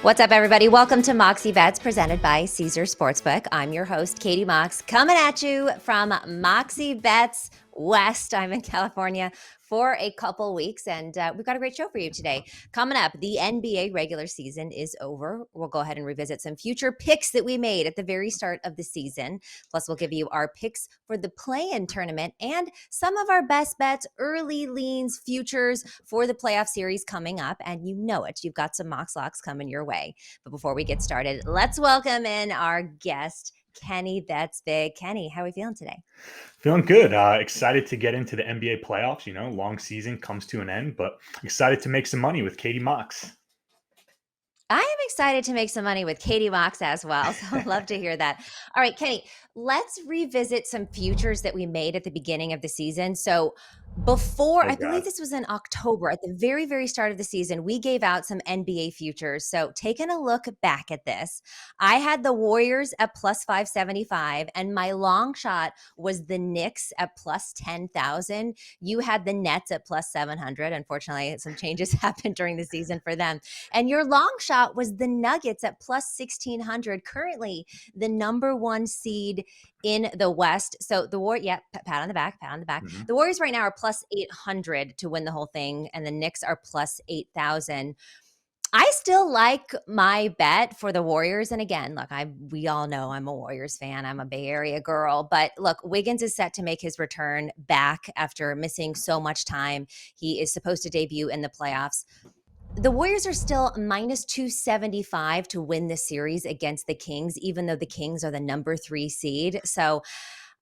What's up, everybody? Welcome to Moxie Bets, presented by Caesar Sportsbook. I'm your host, Katie Mox, coming at you from Moxie Bets West. I'm in California for a couple weeks, and we've got a great show for you today. Coming up, the NBA regular season is over. We'll go ahead and revisit some future picks that we made at the very start of the season. Plus, we'll give you our picks for the play-in tournament and some of our best bets, early leans, futures for the playoff series coming up. And you know it. You've got some Mox Locks coming your way. But before we get started, let's welcome in our guest, Kenny That's Big. Kenny, how are we feeling today? Feeling good. Excited to get into the NBA playoffs. You know, long season comes to an end, but excited to make some money with Katie Mox. I am excited to make some money with Katie Mox as well. So I'd love to hear that. All right, Kenny, let's revisit some futures that we made at the beginning of the season. So before, Oh I believe God. this was in October, at the very, very start of the season, we gave out some NBA futures. So taking a look back at this, I had the Warriors at plus 575, and my long shot was the Knicks at plus 10,000. You had the Nets at plus 700. Unfortunately, some changes happened during the season for them. And your long shot was the Nuggets at plus 1,600, currently the number one seed in the West. So the pat on the back, pat on the back. Mhm. The Warriors right now are plus 800 to win the whole thing, and the Knicks are plus 8,000. I still like my bet for the Warriors. And again, look, we all know I'm a Warriors fan. I'm a Bay Area girl. But look, Wiggins is set to make his return back after missing so much time. He is supposed to debut in the playoffs. The Warriors are still minus 275 to win the series against the Kings, even though the Kings are the number 3 seed. So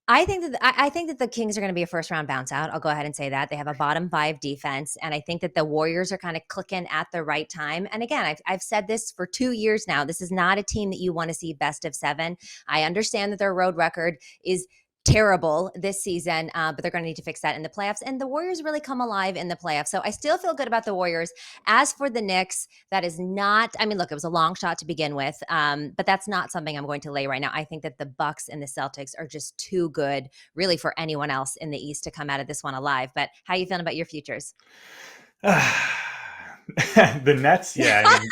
I think that the Kings are going to be a first round bounce out. I'll go ahead and say that. They have a bottom 5 defense, and I think that the Warriors are kind of clicking at the right time. And again, I've said this for 2 years now. This is not a team that you want to see best of 7. I understand that their road record is terrible this season, but they're going to need to fix that in the playoffs. And the Warriors really come alive in the playoffs. So I still feel good about the Warriors. As for the Knicks, that is not, I mean, look, it was a long shot to begin with, but that's not something I'm going to lay right now. I think that the Bucks and the Celtics are just too good, really, for anyone else in the East to come out of this one alive. But how are you feeling about your futures? The Nets, yeah. I mean,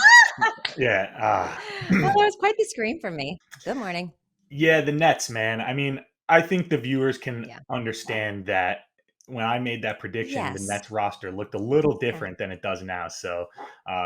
yeah. Well, that was quite the scream from me. Good morning. Yeah, the Nets, man. I mean, I think the viewers can Yeah. understand that when I made that prediction, the Yes. Nets roster looked a little Yeah. different than it does now. So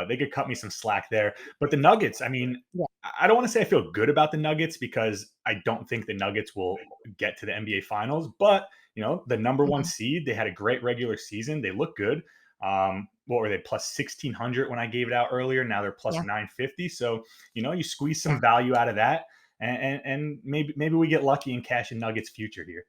they could cut me some slack there. But the Nuggets, I mean, Yeah. I don't want to say I feel good about the Nuggets because I don't think the Nuggets will get to the NBA Finals. But, you know, the number one Mhm. seed, they had a great regular season. They look good. What were they, plus 1,600 when I gave it out earlier? Now they're plus Yeah. 950. So, you know, you squeeze some Yeah. value out of that and maybe we get lucky and cash in Nuggets future here.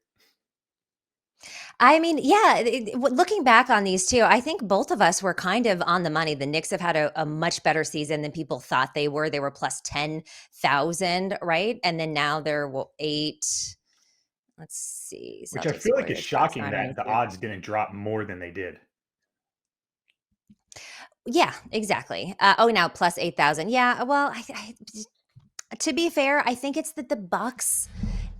I mean, yeah, looking back on these two, I think both of us were kind of on the money. The Knicks have had a much better season than people thought they were. They were plus 10,000, right? And then now they're 8. Let's see. Which I Celtics, feel like is Warriors, plus shocking that the 992. odds didn't drop more than they did. Yeah, exactly. Oh, now plus 8,000. Yeah. Well, to be fair, I think it's that the Bucks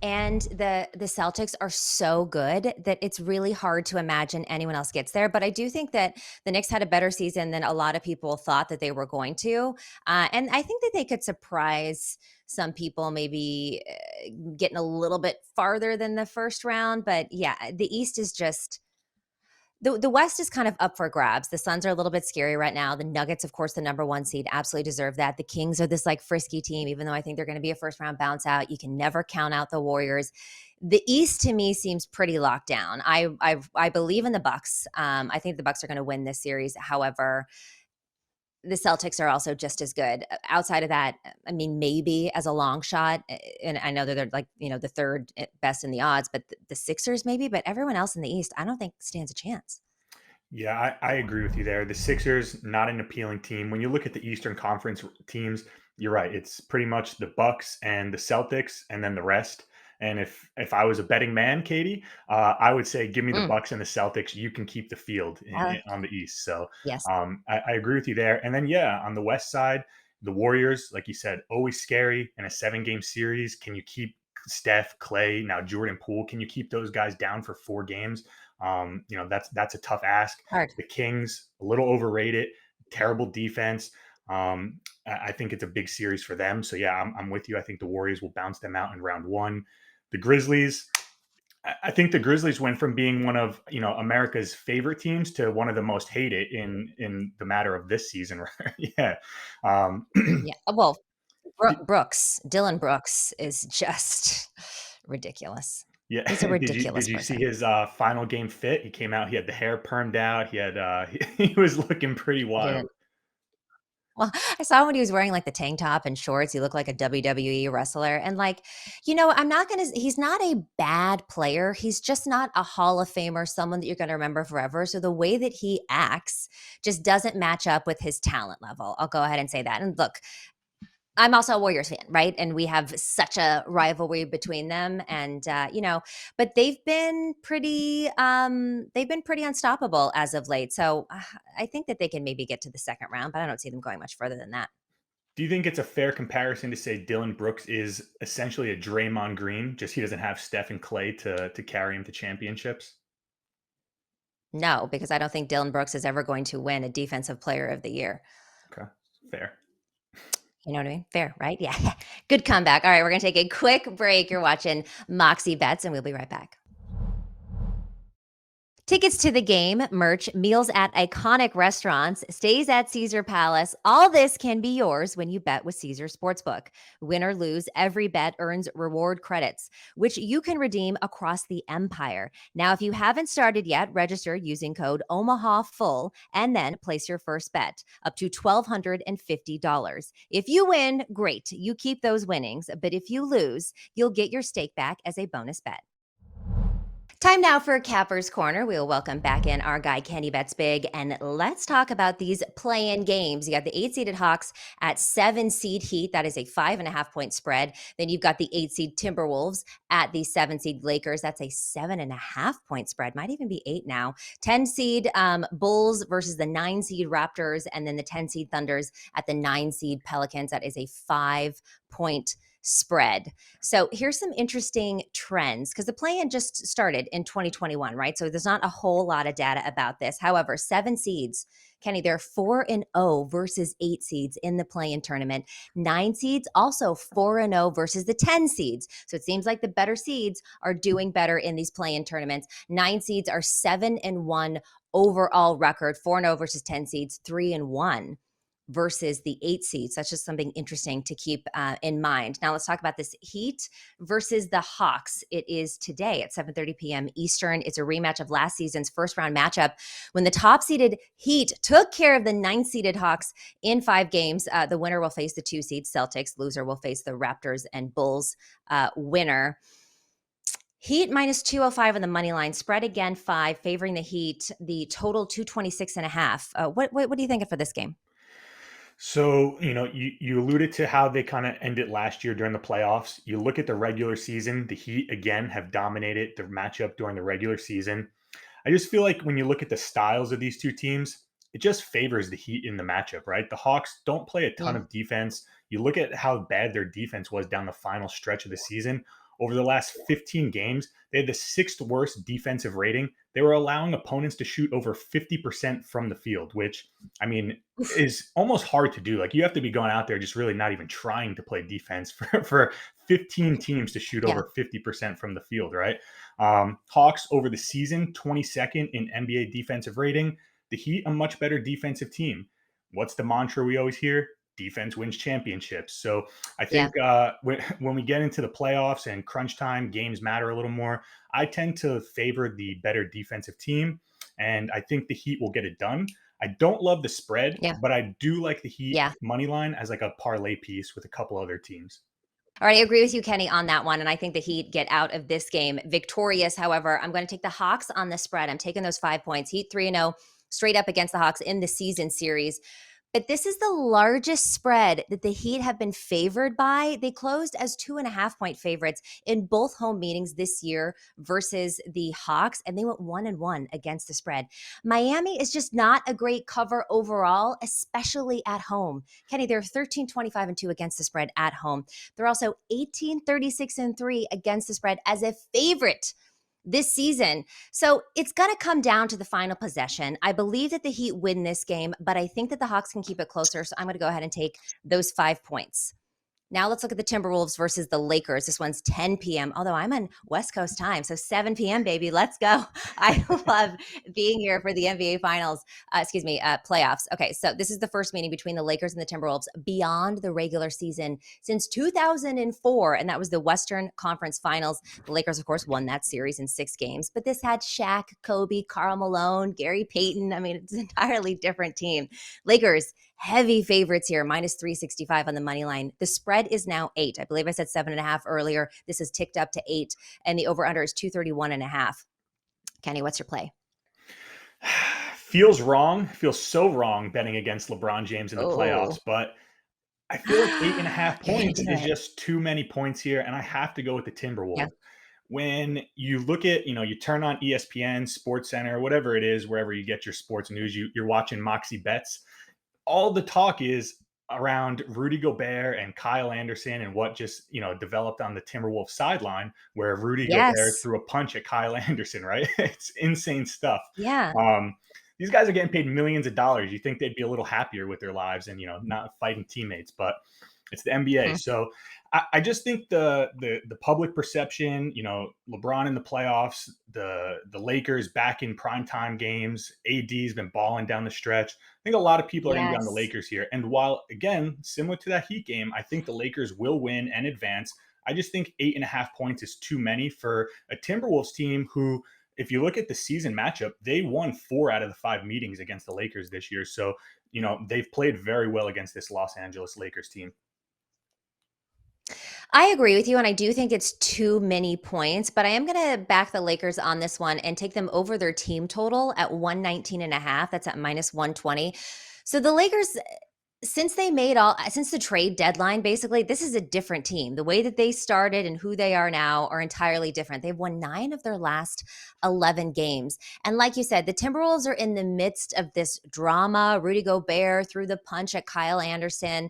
and the Celtics are so good that it's really hard to imagine anyone else gets there. But I do think that the Knicks had a better season than a lot of people thought that they were going to, and I think that they could surprise some people, maybe getting a little bit farther than the first round. But yeah, the East is just the West is kind of up for grabs. The Suns are a little bit scary right now. The Nuggets, of course, the number 1 seed, absolutely deserve that. The Kings are this like frisky team, even though I think they're going to be a first round bounce out. You can never count out the Warriors. The East to me seems pretty locked down. I believe in the Bucks. I think the Bucks are going to win this series. However, the Celtics are also just as good. Outside of that, I mean, maybe as a long shot, and I know that they're like, the third best in the odds, but the Sixers maybe, but everyone else in the East, I don't think stands a chance. Yeah, I agree with you there. The Sixers, not an appealing team. When you look at the Eastern Conference teams, you're right. It's pretty much the Bucks and the Celtics, and then the rest. And if I was a betting man, Katie, I would say give me the Mm. Bucks and the Celtics. You can keep the field Uh, on the East. So yes. I agree with you there. And then yeah, on the West side, the Warriors, like you said, always scary in a 7-game series. Can you keep Steph, Clay, now Jordan Poole? Can you keep those guys down for 4 games? You know, that's a tough ask. Hard. The Kings, a little overrated, terrible defense. I think it's a big series for them. So yeah, I'm with you. I think the Warriors will bounce them out in round one. The Grizzlies, I think the Grizzlies went from being one of America's favorite teams to one of the most hated in the matter of this season. Right? Yeah. Um, Yeah. Well, Brooks, Dylan Brooks is just ridiculous. yeah. He's a Did ridiculous you see person. his final game fit? He came out. He had the hair permed out. He had he was looking pretty I wild. didn't. Well, I saw him when he was wearing like the tank top and shorts. He looked like a WWE wrestler. And like, I'm not going to, he's not a bad player. He's just not a Hall of Famer, someone that you're going to remember forever. So the way that he acts just doesn't match up with his talent level. I'll go ahead and say that. And look, I'm also a Warriors fan, right? And we have such a rivalry between them, and but they've been pretty unstoppable as of late. So I think that they can maybe get to the second round, but I don't see them going much further than that. Do you think it's a fair comparison to say Dylan Brooks is essentially a Draymond Green, just he doesn't have Steph and Clay to carry him to championships? No, because I don't think Dylan Brooks is ever going to win a Defensive Player of the Year. Okay, fair. You know what I mean? Fair, right? Yeah. Good comeback. All right, we're going to take a quick break. You're watching Moxie Bets, and we'll be right back. Tickets to the game, merch, meals at iconic restaurants, stays at Caesar Palace. All this can be yours when you bet with Caesar Sportsbook. Win or lose, every bet earns reward credits, which you can redeem across the empire. Now, if you haven't started yet, register using code OMAHAFULL and then place your first bet up to $1,250. If you win, great. You keep those winnings. But if you lose, you'll get your stake back as a bonus bet. Time now for Capper's Corner. We'll welcome back in our guy, Kenny Bets Big, and let's talk about these play-in games. You got the 8-seeded Hawks at 7-seed Heat. That is a 5.5-point spread. Then you've got the 8-seed Timberwolves at the 7-seed Lakers. That's a 7.5-point spread. Might even be 8 now. 10-seed Bulls versus the 9-seed Raptors, and then the 10-seed Thunders at the 9-seed Pelicans. That is a 5-point spread. So here's some interesting trends because the play-in just started in 2021, right? So there's not a whole lot of data about this. However, 7 seeds, Kenny, they're 4-0 versus 8 seeds in the play-in tournament. 9 seeds also 4-0 versus the 10 seeds. So it seems like the better seeds are doing better in these play-in tournaments. 9 seeds are 7-1 overall record, 4-0 versus 10 seeds, 3-1 versus the 8 seeds. That's just something interesting to keep in mind. Now let's talk about this Heat versus the Hawks. It is today at 7:30 p.m. Eastern. It's a rematch of last season's first round matchup when the top seeded Heat took care of the 9-seeded Hawks in 5 games. The winner will face the 2-seed Celtics. Loser will face the Raptors and Bulls winner. Heat minus 205 on the money line. Spread again 5, favoring the Heat. The total 226.5. What do you think for this game? So, you alluded to how they kind of ended last year during the playoffs. You look at the regular season, the Heat again have dominated the matchup during the regular season. I just feel like when you look at the styles of these two teams, it just favors the Heat in the matchup, right? The Hawks don't play a ton Yeah. of defense. You look at how bad their defense was down the final stretch of the season. Over the last 15 games, they had the 6th worst defensive rating. They were allowing opponents to shoot over 50% from the field, which, I mean, Oof. is almost hard to do. Like, you have to be going out there just really not even trying to play defense for 15 teams to shoot Yeah. over 50% from the field, right? Hawks over the season, 22nd in NBA defensive rating. The Heat, a much better defensive team. What's the mantra we always hear? Defense wins championships. So I Yeah. think when we get into the playoffs and crunch time, games matter a little more. I tend to favor the better defensive team, and I think the Heat will get it done. I don't love the spread, Yeah. but I do like the Heat Yeah. money line as like a parlay piece with a couple other teams. All right, I agree with you, Kenny, on that one. And I think the Heat get out of this game victorious. However, I'm going to take the Hawks on the spread. I'm taking those 5 points. Heat 3-0 straight up against the Hawks in the season series. But this is the largest spread that the Heat have been favored by. They closed as 2.5-point favorites in both home meetings this year versus the Hawks, and they went 1-1 against the spread. Miami is just not a great cover overall, especially at home. Kenny, they're 13-25-2 against the spread at home. They're also 18-36-3 against the spread as a favorite this season. So it's going to come down to the final possession. I believe that the Heat win this game, but I think that the Hawks can keep it closer. So I'm going to go ahead and take those 5 points. Now let's look at the Timberwolves versus the Lakers. This one's 10 p.m., although I'm on West Coast time. So 7 p.m., baby. Let's go. I love being here for the NBA Finals, playoffs. Okay, so this is the first meeting between the Lakers and the Timberwolves beyond the regular season since 2004, and that was the Western Conference Finals. The Lakers, of course, won that series in 6 games, but this had Shaq, Kobe, Karl Malone, Gary Payton. I mean, it's an entirely different team. Lakers, heavy favorites here, minus 365 on the money line. The spread is now 8. I believe I said 7.5 earlier. This has ticked up to 8, and the over under is 231.5. Kenny, what's your play? Feels wrong. Feels so wrong betting against LeBron James in the playoffs, Oh, but I feel like 8.5 you're going to points do is it. just too many points here, and I have to go with the Yeah. Timberwolves. When you look at, you turn on ESPN, Sports Center, whatever it is, wherever you get your sports news, you're watching Moxie Bets. All the talk is around Rudy Gobert and Kyle Anderson and what just, developed on the Timberwolves sideline where Rudy Gobert Yes. threw a punch at Kyle Anderson, right? It's insane stuff. Yeah. Um, these guys are getting paid millions of dollars. You think they'd be a little happier with their lives and, not fighting teammates, but it's the NBA. Mhm. So I just think the public perception, LeBron in the playoffs, the Lakers back in primetime games, AD's been balling down the stretch. I think a lot of people are going to be on the Yes. Lakers here. And while again, similar to that Heat game, I think the Lakers will win and advance. I just think 8.5 points is too many for a Timberwolves team who, if you look at the season matchup, they won 4 out of the 5 meetings against the Lakers this year. So, they've played very well against this Los Angeles Lakers team. I agree with you, and I do think it's too many points, but I am going to back the Lakers on this one and take them over their team total at 119.5. That's at minus 120. So the Lakers, since the trade deadline, basically, this is a different team. The way that they started and who they are now are entirely different. They've won 9 of their last 11 games. And like you said, the Timberwolves are in the midst of this drama. Rudy Gobert threw the punch at Kyle Anderson.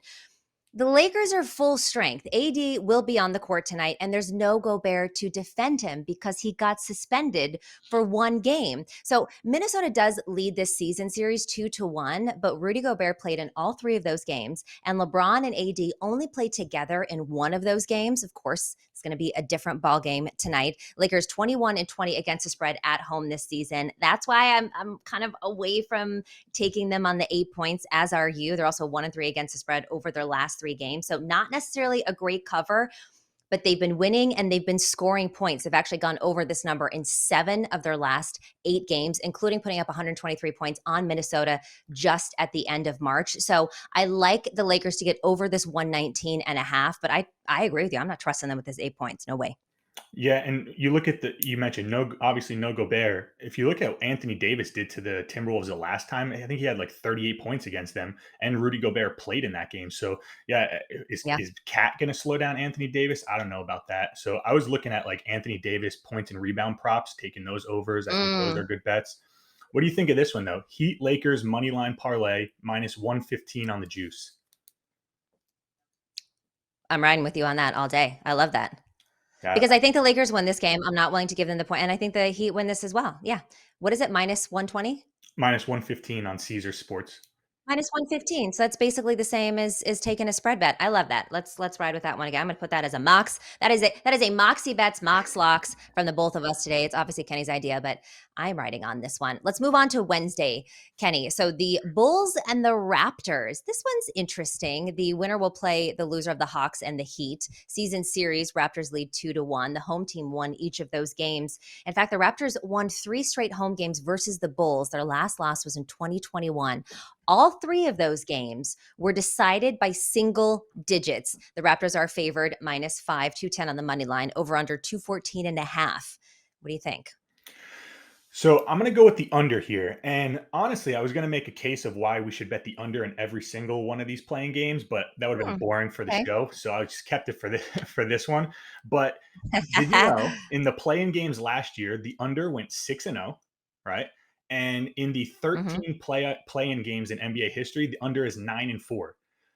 The Lakers are full strength. AD will be on the court tonight, and there's no Gobert to defend him because he got suspended for 1 game. So Minnesota does lead this season series 2-1, but Rudy Gobert played in all 3 of those games, and LeBron and AD only played together in one of those games. Of course, it's going to be a different ball game tonight. Lakers 21-20 against the spread at home this season. That's why I'm kind of away from taking them on the 8 points, as are you. They're also 1-3 against the spread over their last 3 games. So not necessarily a great cover, but they've been winning and they've been scoring points. They've actually gone over this number in 7 of their last 8 games, including putting up 123 points on Minnesota just at the end of March. So I like the Lakers to get over this 119.5, but I agree with you. I'm not trusting them with this 8 points. No way. Yeah, and you look at you mentioned obviously no Gobert. If you look at what Anthony Davis did to the Timberwolves the last time, I think he had like 38 points against them, and Rudy Gobert played in that game. So yeah, Yeah. is Cat going to slow down Anthony Davis? I don't know about that. So I was looking at like Anthony Davis points and rebound props, taking those overs. I think those are Mm, good bets. What do you think of this one though? Heat Lakers money line parlay minus 115 on the juice. I'm riding with you on that all day. I love that. Yeah, Because I think the Lakers win this game. I'm not willing to give them the point, and I think the Heat win this as well. Yeah. What is it? Minus 120? minus 115 on Caesar Sports. Minus 115. So that's basically the same as taking a spread bet. I love that. Let's ride with that one again. I'm gonna put that as a Mox. That is a Moxie Bets, Mox Locks from the both of us today. It's obviously Kenny's idea, but I'm riding on this one. Let's move on to Wednesday, Kenny. So the Bulls and the Raptors. This one's interesting. The winner will play the loser of the Hawks and the Heat. Season series, Raptors lead 2-1. The home team won each of those games. In fact, the Raptors won 3 straight home games versus the Bulls. Their last loss was in 2021. All 3 of those games were decided by single digits. The Raptors are favored -5, 210 on the money line, over under 214.5. What do you think? So I'm going to go with the under here. And honestly, I was going to make a case of why we should bet the under in every single one of these playing games, but that would have been Hmm, boring for the okay. show. So I just kept it for this for this one. But did you know in the playing games last year, the under went 6-0, right? And in the Mhm. 13 play-in games in NBA history, the under is 9-4.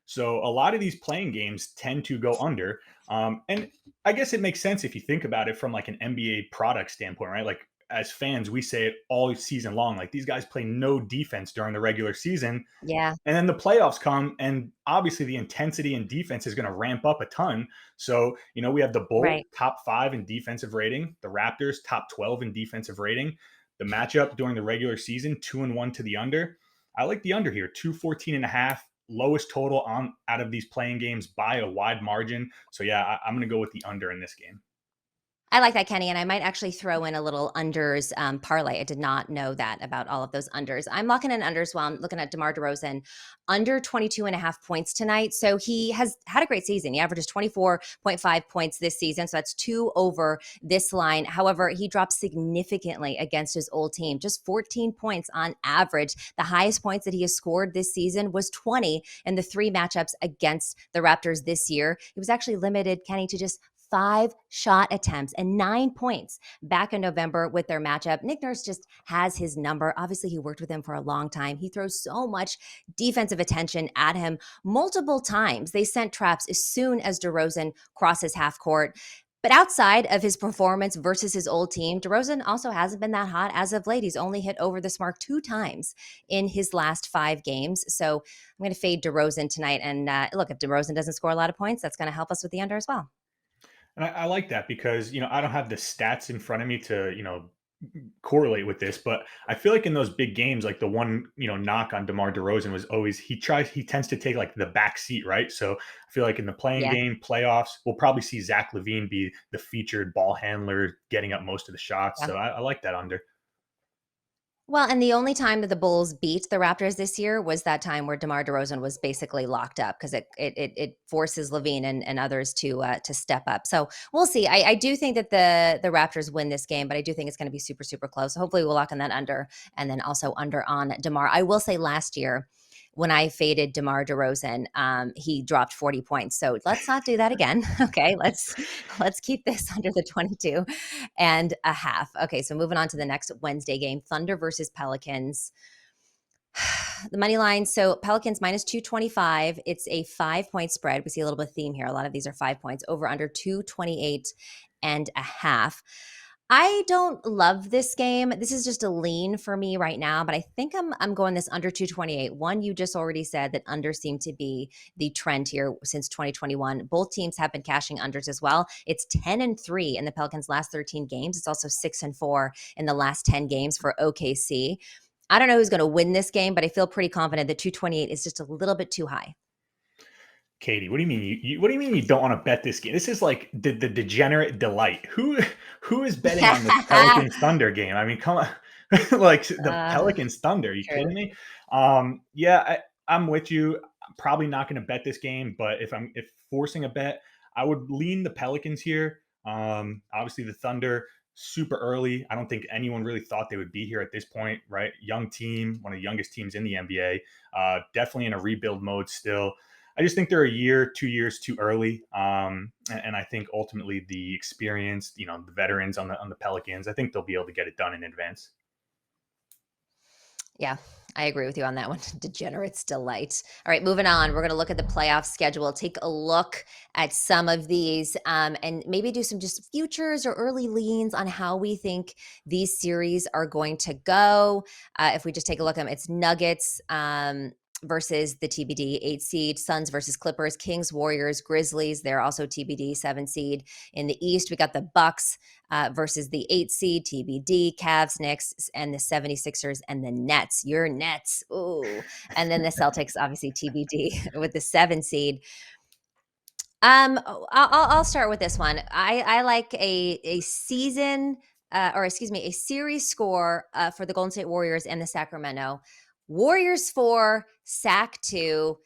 So a lot of these playing games tend to go under. And I guess it makes sense if you think about it from like an NBA product standpoint, right? Like as fans, we say it all season long. Like these guys play no defense during the regular season, Yeah, and then the playoffs come, and obviously the intensity and defense is going to ramp up a ton. So, we have the Bulls right. top 5 in defensive rating, the Raptors top 12 in defensive rating. The matchup during the regular season, 2-1 to the under. I like the under here, 214.5, lowest total on out of these playing games by a wide margin. So yeah, I'm going to go with the under in this game. I like that, Kenny, and I might actually throw in a little unders parlay. I did not know that about all of those unders. I'm locking in unders while I'm looking at DeMar DeRozan, under 22 and a half points tonight. So he has had a great season. He averages 24.5 points this season. So that's 2 over this line. However, he dropped significantly against his old team, just 14 points on average. The highest points that he has scored this season was 20 in the 3 matchups against the Raptors this year. He was actually limited, Kenny, to just 5 shot attempts and 9 points back in November with their matchup. Nick Nurse just has his number. Obviously, he worked with him for a long time. He throws so much defensive attention at him multiple times. They sent traps as soon as DeRozan crosses half court. But outside of his performance versus his old team, DeRozan also hasn't been that hot as of late. He's only hit over this mark 2 times in his last 5 games. So I'm going to fade DeRozan tonight. And look, if DeRozan doesn't score a lot of points, that's going to help us with the under as well. And I like that because, I don't have the stats in front of me to, correlate with this, but I feel like in those big games, like the one, knock on DeMar DeRozan was always he tends to take like the back seat, right? So I feel like in the playing Yeah. game, playoffs, we'll probably see Zach LaVine be the featured ball handler, getting up most of the shots. Yeah. So I like that under. Well, and the only time that the Bulls beat the Raptors this year was that time where DeMar DeRozan was basically locked up because it forces Levine and others to step up. So we'll see. I do think that the Raptors win this game, but I do think it's going to be super super close. So hopefully we'll lock in that under and then also under on DeMar. I will say last year when I faded DeMar DeRozan, he dropped 40 points. So let's not do that again. Okay, let's keep this under the 22 and a half. Okay, so moving on to the next Wednesday game, Thunder versus Pelicans. The money line, so Pelicans minus 225. It's a 5-point spread. We see a little bit of theme here. A lot of these are 5 points, over under 228 and a half. I don't love this game. This is just a lean for me right now, but I think I'm going this under 228. One, you just already said that under seemed to be the trend here since 2021. Both teams have been cashing unders as well. It's 10-3 in the Pelicans' last 13 games. It's also 6-4 in the last 10 games for OKC. I don't know who's going to win this game, but I feel pretty confident that 228 is just a little bit too high. Katie, what do you mean? What do you mean you don't want to bet this game? This is like the degenerate delight. Who is betting on this Pelicans Thunder game? I mean, come on, like the uh, Pelicans Thunder? Are you true. kidding me? Yeah, I'm with you. I'm probably not going to bet this game, but if forcing a bet, I would lean the Pelicans here. Obviously the Thunder super early. I don't think anyone really thought they would be here at this point, right? Young team, one of the youngest teams in the NBA. Definitely in a rebuild mode still. I just think they're a year, 2 years too early, and I think ultimately the experienced, the veterans on the Pelicans, I think they'll be able to get it done in advance. Yeah, I agree with you on that one. Degenerates delight. All right, moving on. We're going to look at the playoff schedule, take a look at some of these, and maybe do some just futures or early leans on how we think these series are going to go. If we just take a look at them, it's Nuggets. Versus the TBD 8 seed, Suns versus Clippers, Kings, Warriors, Grizzlies. They're also TBD 7 seed. In the East, we got the Bucks versus the 8 seed, TBD, Cavs, Knicks, and the 76ers and the Nets. Your Nets. Ooh. And then the Celtics, obviously TBD with the 7 seed. I'll start with this one. I like a season, or excuse me, a series score for the Golden State Warriors and the Sacramento Warriors 4, Sac 2.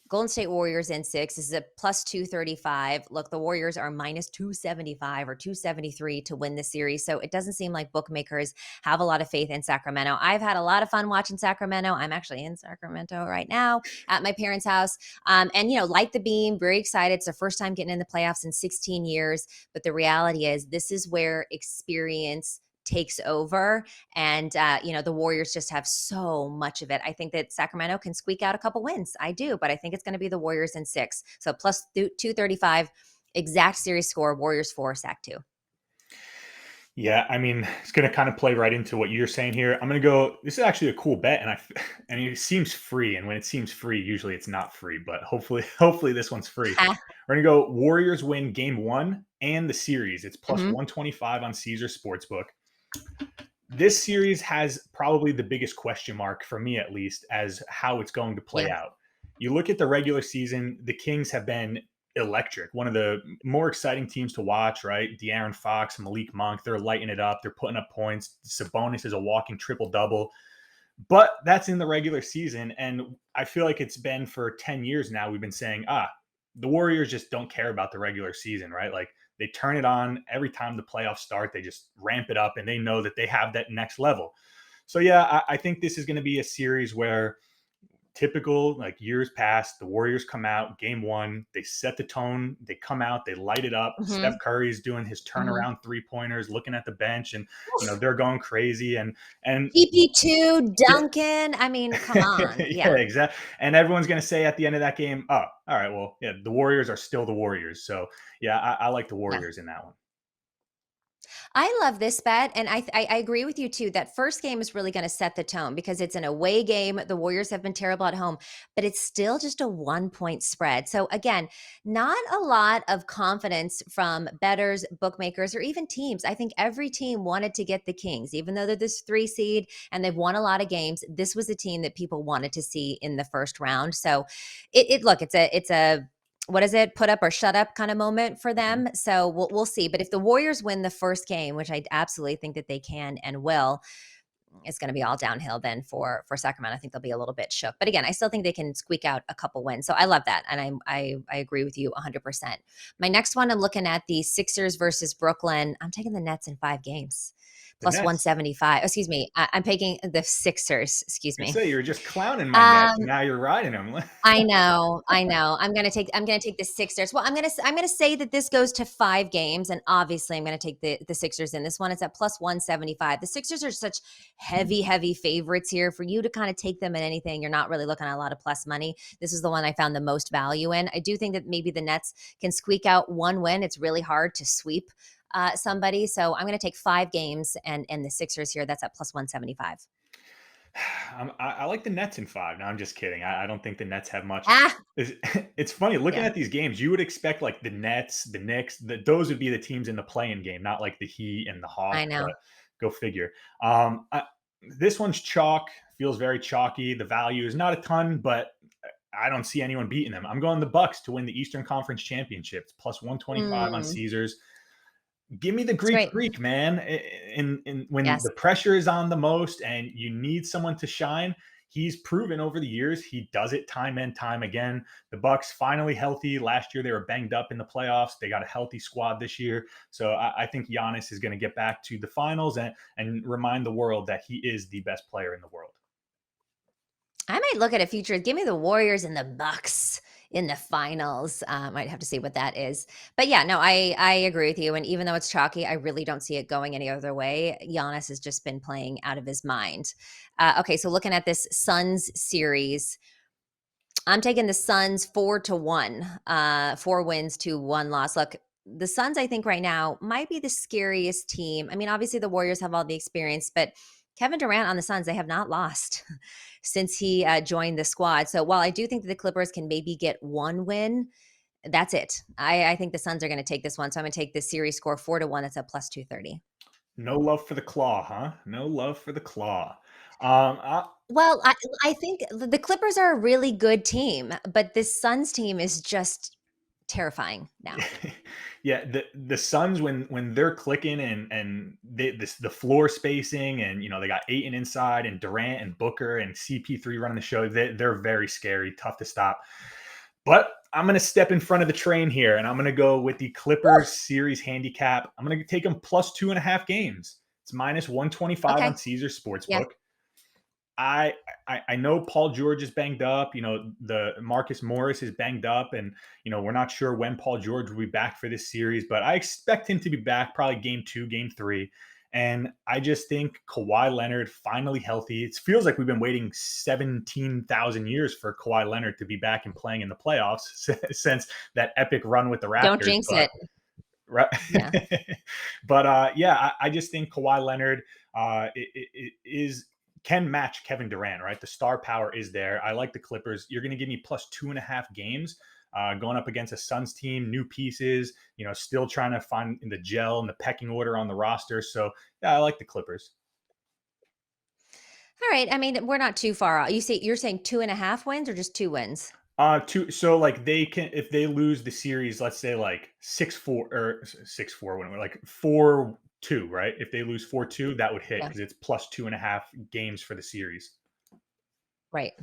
Golden State Warriors in 6. This is a plus 235. Look, the Warriors are minus 275 or 273 to win the series. So it doesn't seem like bookmakers have a lot of faith in Sacramento. I've had a lot of fun watching Sacramento. I'm actually in Sacramento right now at my parents' house. And, light the beam, very excited. It's their first time getting in the playoffs in 16 years. But the reality is, this is where experience takes over. And, the Warriors just have so much of it. I think that Sacramento can squeak out a couple wins. I do, but I think it's going to be the Warriors in six. So plus 235, exact series score, Warriors four, Sac two. Yeah, I mean, it's going to kind of play right into what you're saying here. I'm going to go. This is actually a cool bet, and and it seems free. And when it seems free, usually it's not free. But hopefully, hopefully this one's free. We're going to go Warriors win Game One and the series. It's plus Hmm. 125 on Caesar Sportsbook. This series has probably the biggest question mark for me, at least, as how it's going to play Yeah. out. You look at the regular season, the Kings have been electric, one of the more exciting teams to watch, right? De'Aaron Fox, Malik Monk, they're lighting it up. They're putting up points. Sabonis is a walking triple double. But that's in the regular season. And I feel like it's been for 10 years now. We've been saying, the Warriors just don't care about the regular season, right? Like they turn it on every time the playoffs start, they just ramp it up and they know that they have that next level. So, yeah, I think this is going to be a series where typical like years past, the Warriors come out game one, they set the tone, they come out, they light it up. Hmm. Steph Curry's doing his Hmm. turnaround three pointers, looking at the bench, and they're going crazy. And PP2, yeah, Duncan. I mean, come on. yeah, Yeah. exactly. And everyone's gonna say at the end of that game, "Oh, all right, well, yeah, the Warriors are still the Warriors." So yeah, I like the Yeah. Warriors in that one. I love this bet, and I agree with you too. That first game is really going to set the tone because it's an away game. The Warriors have been terrible at home, but it's still just a 1 point spread. So again, not a lot of confidence from bettors, bookmakers, or even teams. I think every team wanted to get the Kings, even though they're this 3 seed and they've won a lot of games. This was a team that people wanted to see in the first round. So look, it's a what is it, put up or shut up kind of moment for Mhm. them. So we'll see. But if the Warriors win the first game, which I absolutely think that they can and will, it's going to be all downhill then for Sacramento. I think they'll be a little bit shook. But again, I still think they can squeak out a couple wins. So I love that, and I agree with you 100%. My next one, I'm looking at the Sixers versus Brooklyn. I'm taking the Nets in 5 games. The Plus Nets. 175. Excuse me. I'm taking the Sixers. Excuse I me. say you were just clowning my Nets, Um, and now you're riding them. I know, I know. I'm gonna take the Sixers. Well, I'm gonna say that this goes to 5 games, and obviously I'm gonna take the Sixers in this one. It's at plus 175. The Sixers are such heavy, heavy favorites here. For you to kind of take them in anything, you're not really looking at a lot of plus money. This is the one I found the most value in. I do think that maybe the Nets can squeak out one win. It's really hard to sweep somebody. So I'm gonna take 5 games and the Sixers here. That's at plus 175. I like the Nets in five. No, I'm just kidding. I don't think the Nets have much. Ah, It's, it's funny looking yeah, at these games. You would expect like the Nets, the Knicks, those would be the teams in the playing game, not like the Heat and the I Hawks. know. But go figure. This one's chalk. Feels very chalky. The value is not a ton, but I don't see anyone beating them. I'm going the Bucks to win the Eastern Conference Championships plus 125 on Mm, Caesars. Give me the it's Greek great. freak, man. In when Yes. the pressure is on the most and you need someone to shine, he's proven over the years he does it time and time again. The Bucks finally healthy. Last year they were banged up in the playoffs. They got a healthy squad this year, so I think Giannis is going to get back to the finals and remind the world that he is the best player in the world. I might look at a future. Give me the Warriors and the Bucks in the finals. Might have to see what that is. But yeah, no, I agree with you. And even though it's chalky, I really don't see it going any other way. Giannis has just been playing out of his mind. Okay, so looking at this Suns series, I'm taking the Suns 4-1, 4 wins to 1 loss. Look, the Suns, I think right now might be the scariest team. I mean, obviously the Warriors have all the experience, but Kevin Durant on the Suns, they have not lost since he joined the squad. So while I do think that the Clippers can maybe get 1 win, that's it. I think the Suns are going to take this one. So I'm going to take this series score 4-1. It's a plus 230. No love for the claw, huh? No love for the claw. I, Well, I think the Clippers are a really good team, but this Suns team is just terrifying now. yeah, the Suns when they're clicking and the floor spacing and they got Aiton inside and Durant and Booker and CP3 running the show. They're very scary, tough to stop. But I'm going to step in front of the train here and I'm going to go with the Clippers series handicap. I'm going to take them plus 2.5 games. It's minus 125 on Okay. Caesar Yeah. Sportsbook. I, I know Paul George is banged up. The Marcus Morris is banged up, and we're not sure when Paul George will be back for this series, but I expect him to be back probably game two, game three. And I just think Kawhi Leonard finally healthy. It feels like we've been waiting 17,000 years for Kawhi Leonard to be back and playing in the playoffs since that epic run with the Don't Raptors. jinx But it. right. Yeah. But yeah, I just think Kawhi Leonard it is can match Kevin Durant, right? The star power is there. I like the Clippers. You're going to give me plus 2.5 games. Going up against a Suns team, new pieces, still trying to find the gel and the pecking order on the roster. So, yeah, I like the Clippers. All right. I mean, we're not too far out. You're saying 2.5 wins or just 2 wins? So like they can if they lose the series, let's say like 6-4 or 6-4 when we're like 4-2, right? If they lose 4-2, that would hit Yeah. because it's plus 2.5 games for the series. Right.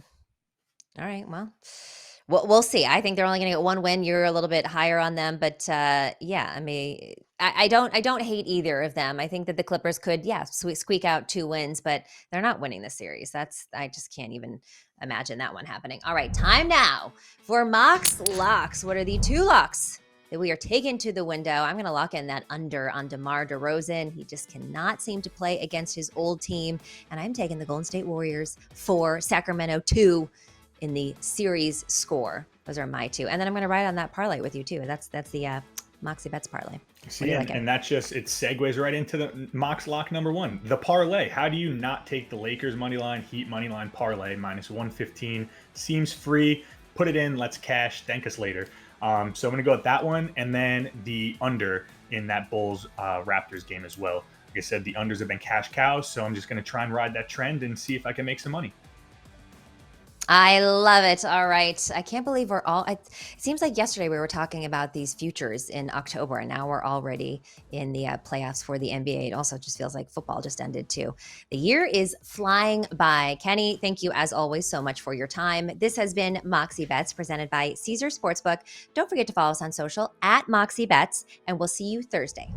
All right. Well, we'll see. I think they're only going to get 1 win. You're a little bit higher on them, but yeah, I mean, I don't hate either of them. I think that the Clippers could, yeah, squeak out 2 wins, but they're not winning the series. I just can't even imagine that one happening. All right, time now for Mox Locks. What are the 2 locks that we are taking to the window? I'm going to lock in that under on DeMar DeRozan. He just cannot seem to play against his old team, and I'm taking the Golden State Warriors for Sacramento 2 in the series score. Those are my 2. And then I'm going to ride on that parlay with you too. That's the Moxie Bets parlay. See, and that's just it segues right into the Mox lock number one, the parlay. How do you not take the Lakers money line, Heat money line parlay minus 115? Seems free. Put it in. Let's cash. Thank us later. So I'm going to go with that one, and then the under in that Bulls Raptors game as well. Like I said, the unders have been cash cows, so I'm just going to try and ride that trend and see if I can make some money. I love it. All right. I can't believe it seems like yesterday we were talking about these futures in October, and now we're already in the playoffs for the NBA. It also just feels like football just ended too. The year is flying by. Kenny, thank you as always so much for your time. This has been Moxie Bets presented by Caesar Sportsbook. Don't forget to follow us on social at Moxie Bets, and we'll see you Thursday.